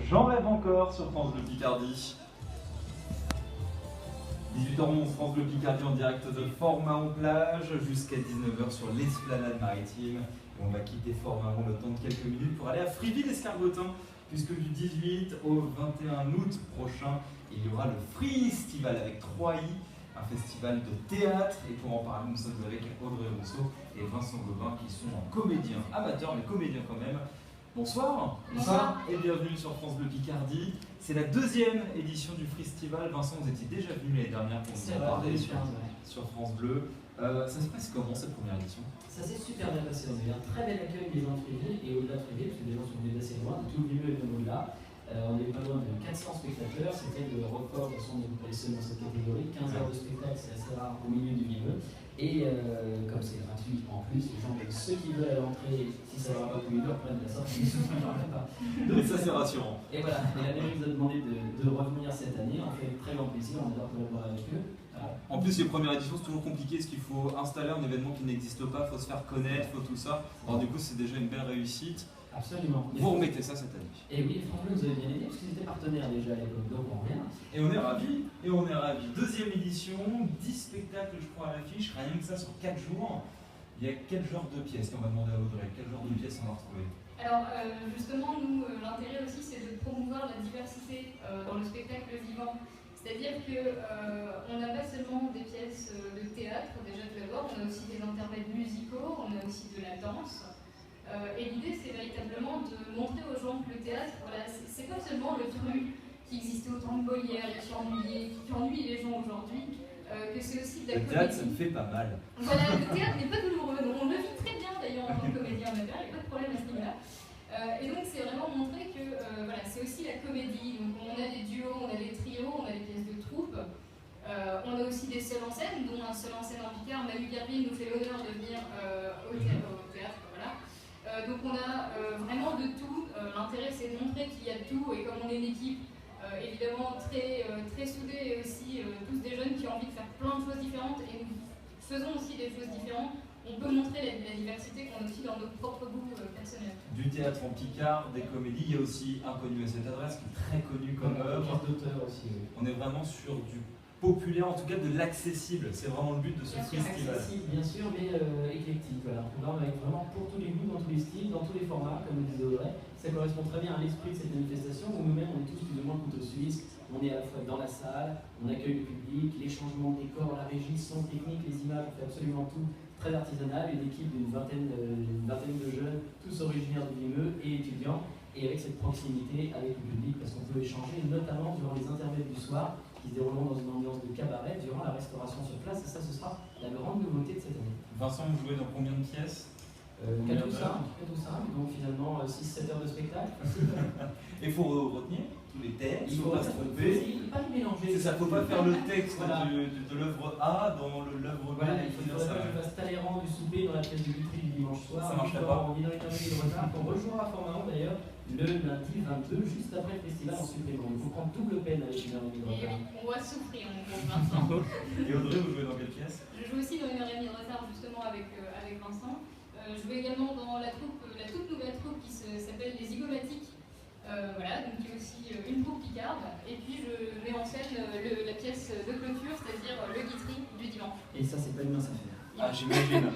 J'en rêve encore sur France Bleu Picardie. 18h11, France Bleu Picardie en direct de Fort-Mahon-Plage jusqu'à 19h sur l'Esplanade Maritime. Et on va quitter Fort-Mahon le temps de quelques minutes pour aller à Friville-Escargotin, puisque du 18 au 21 août prochain, il y aura le Freestival avec 3i, un festival de théâtre. Et pour en parler, nous sommes avec Audrey Rousseau et Vincent Gobin qui sont comédiens amateurs, mais comédiens quand même. Bonsoir. Bonsoir. Et bienvenue sur France Bleu Picardie. C'est la deuxième édition du Freestival. Vincent, vous étiez déjà venu l'année dernière pour nous en parler sur France Bleu. Ça se passe comment cette première édition? Ça s'est super bien passé. On a eu un très bel accueil des gens de Friville et au-delà de Friville, parce que les gens sont venus d'assez loin, de tout le milieu et même au-delà. On est pas loin de 400 spectateurs. C'était le record de son vous connaissez dans cette catégorie. 15 heures de spectacle, c'est assez rare au milieu du milieu. Et comme c'est gratuit en plus, les gens, ceux qui veulent à l'entrée, si ça ne va pas plus une heure, prennent la sortie. Donc ça c'est rassurant. Et voilà, et la mairie nous a demandé de revenir cette année. On fait très grand plaisir, on adore collaborer avec eux. En plus, les premières éditions, c'est toujours compliqué parce qu'il faut installer un événement qui n'existe pas, il faut se faire connaître, il faut tout ça. Alors du coup, c'est déjà une belle réussite. Absolument. Vous remettez ça cette année. Et oui, France Bleu nous avait bien aidé parce qu'ils étaient partenaires déjà à l'époque, donc on revient. Et on est ravis, Deuxième édition, 10 spectacles je crois à l'affiche, rien que ça sur 4 jours. Il y a quel genre de pièces? On va demander à Audrey, quel genre de pièces on va retrouver? Alors justement, nous, l'intérêt aussi c'est de promouvoir la diversité dans le spectacle vivant. C'est-à-dire qu'on n'a pas seulement des pièces de théâtre, déjà tout d'abord, on a aussi des intermèdes musicaux, on a aussi de la danse. Et l'idée, c'est véritablement de montrer aux gens que le théâtre, voilà, c'est pas seulement le truc qui existait au temps de Molière et qui ennuie les gens aujourd'hui, que c'est aussi de la comédie. Le théâtre, ça me fait pas mal. Voilà, le théâtre n'est pas douloureux, on le vit très bien d'ailleurs en tant que comédien amateur, il n'y a pas de problème à ce niveau-là. Et donc, c'est vraiment montrer que voilà, c'est aussi la comédie. Donc, on a des duos, on a des trios, on a des pièces de troupe. On a aussi des seuls en scène, dont un seul en scène en Picard. Manu Gerville nous fait l'honneur de venir au théâtre. Voilà. Donc on a vraiment de tout. L'intérêt c'est de montrer qu'il y a de tout et comme on est une équipe évidemment très soudée et aussi tous des jeunes qui ont envie de faire plein de choses différentes et nous faisons aussi des choses différentes, on peut montrer la diversité qu'on a aussi dans nos propres goûts personnels. Du théâtre en Picard, des comédies, il y a aussi Inconnu à cette adresse qui est très connu comme œuvre. Aussi, oui. On est vraiment sur du populaire, en tout cas de l'accessible. C'est vraiment le but de ce festival. Accessible, bien sûr, mais éclectique. Voilà. Un programme avec vraiment pour tous les goûts, dans tous les styles, dans tous les formats, comme le disait Audrey. Ça correspond très bien à l'esprit de cette manifestation où nous-mêmes, on est tous plus ou moins couteau suisse. On est à la fois dans la salle, on accueille le public, les changements de décor, la régie, son technique, les images, on fait absolument tout. Très artisanal, une équipe d'une vingtaine de jeunes, tous originaires du Vimeux et étudiants, et avec cette proximité avec le public, parce qu'on peut échanger, notamment durant les intermèdes du soir, qui se dérouleront dans une ambiance de cabaret durant la restauration sur place, et ça, ce sera la grande nouveauté de cette année. Vincent, vous jouez dans combien de pièces? 4 ou 5, donc finalement 6-7 heures de spectacle. Et il faut retenir tous les textes, il faut pas se tromper, pas les mélanger. C'est ça, il ne faut pas faire le texte voilà. de l'œuvre A dans l'œuvre B. Voilà, il faudrait pas que je fasse Talleyrand du souper dans la pièce de Vitry du dimanche soir. Ça marcherait pas. On est dans les termes de retard, qu'on rejouera à Fort-Mahon d'ailleurs le lundi 22, juste après le festival en supplément. Il faut prendre double peine avec une heure et demie de retard. Et on va souffrir, mon gros Vincent. Et Audrey, vous jouez dans quelle pièce? Je joue aussi dans une heure et demie de retard justement avec Vincent. Je joue également dans la toute nouvelle troupe qui s'appelle Les Zygomatiques. Voilà, donc qui est aussi une troupe picarde. Et puis je mets en scène la pièce de clôture, c'est-à-dire le Guitry du dimanche. Et ça, c'est pas une mince affaire. Ah, j'imagine.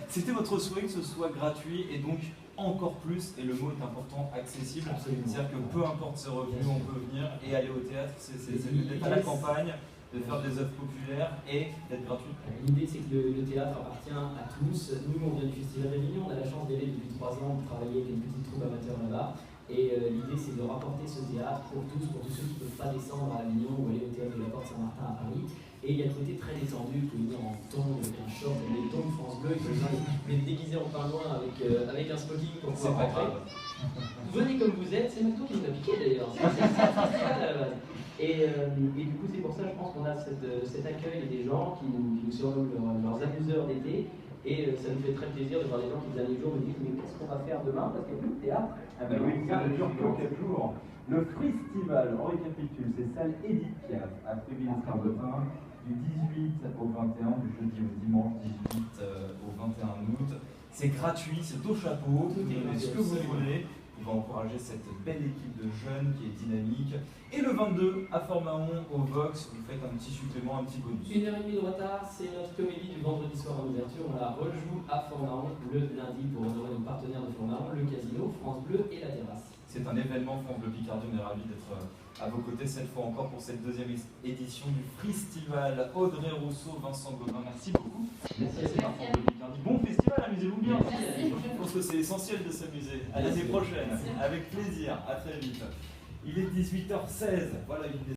C'était votre souhait que ce soit gratuit et donc encore plus, et le mot est important, accessible. C'est-à-dire que peu importe ses revenus, on peut venir et aller au théâtre. C'est d'être à la campagne, de faire des œuvres populaires et d'être gratuit. L'idée, c'est que le théâtre appartient à tous. Nous, on vient du Festival d'Avignon, on a la chance d'aider depuis 3 ans, de travailler avec une petite troupe amateur là-bas. Et l'idée, c'est de rapporter ce théâtre pour tous ceux qui ne peuvent pas descendre à Avignon ou aller au théâtre de la Porte Saint-Martin à Paris. Et il y a le côté très détendu, vous pouvez venir en ton, avec un short, les tons de France Bleu, vous pouvez déguiser en pingouin avec un smoking pour pouvoir rentrer. Venez comme vous êtes, c'est McDo qui nous a piqué d'ailleurs. Et du coup, c'est pour ça, je pense qu'on a cet accueil des gens qui nous surnomment leurs amuseurs d'été. Et ça nous fait très plaisir de voir des gens qui, le dernier jour, me disent mais qu'est-ce qu'on va faire demain parce qu'il n'y a plus de théâtre. Ah ben oui, ça ne dure que 4 jours. Le Freestival, on récapitule, c'est salle Édith Piaf à Friville-Escargotin du 18 au 21, du jeudi au dimanche 18 au 21 août. C'est gratuit, c'est au chapeau, vous donnez ce que vous voulez. On va encourager cette belle équipe de jeunes qui est dynamique. Et le 22 à Fort-Mahon au Vox, vous faites un petit supplément, un petit bonus. 1h30 de retard, c'est notre comédie du vendredi soir en ouverture. On la rejoue à Fort-Mahon le lundi pour honorer nos partenaires de Fort-Mahon, le Casino, France Bleu et la Terrasse. C'est un événement France Bleu Picardie, on est ravis d'être à vos côtés cette fois encore pour cette deuxième édition du Freestival. Audrey Rousseau, Vincent Gaudin, merci beaucoup. Merci. Bon festival, amusez-vous bien. Merci. Je pense que c'est essentiel de s'amuser. À l'année prochaine, avec plaisir. À très vite. Il est 18h16. Voilà une